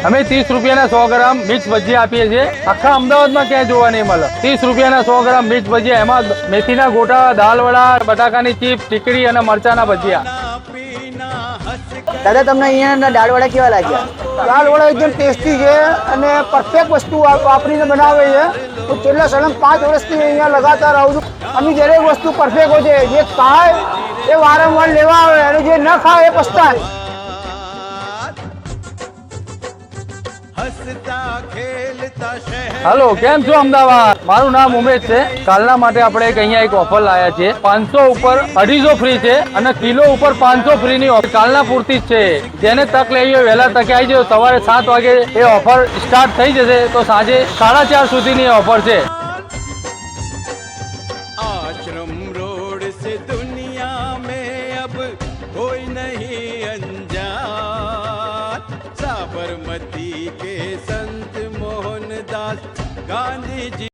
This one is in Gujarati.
અમે 30 રૂપિયાના 100 ગ્રામ મિક્સ ભજીયા આપીએ છીએ। આખા અમદાવાદમાં ક્યાંય જોવા નહીં મળે। 30 રૂપિયાના 100 ગ્રામ મિક્સ ભજીયા, એમાં મેથીના ગોટા, દાલવડા, બટાકાની ચીપ્સ, ટીકડી અને મરચાના ભજીયા। દાદા, તમને અહીંયા દાળવડા કેવા લાગ્યા? દાળવડા એકદમ ટેસ્ટી છે અને પરફેક્ટ વસ્તુ વાપરીને બનાવે છે। હું છેલ્લા સળંગ 5 વર્ષથી અહીંયા લગાતાર આવું છું। આની દરેક વસ્તુ પરફેક્ટ હોય છે। જે ખાય એ વારંવાર લેવા આવે અને જે ન ખાય એ પસ્તાય। હાલો, કેમ છો અમદાવાદ? મારું નામ ઉમેશ છે। કાલના માટે આપણે અહીંયા એક ઓફર લાયા છીએ। 500 ઉપર 250 ફ્રી છે અને કિલો ઉપર 500 ફ્રી ની ઓફર કાલના પૂરતી જ છે। જેને તક લેવી હોય વહેલા તકે આવી જાઓ। સવારે 7 વાગે એ ઓફર સ્ટાર્ટ થઈ જશે તો સાંજે 4:30 સુધીની ઓફર છે। आश्रम रोड से दुनिया में अब कोई नहीं अनजान। साबरमती के संत मोहनदास गांधी जी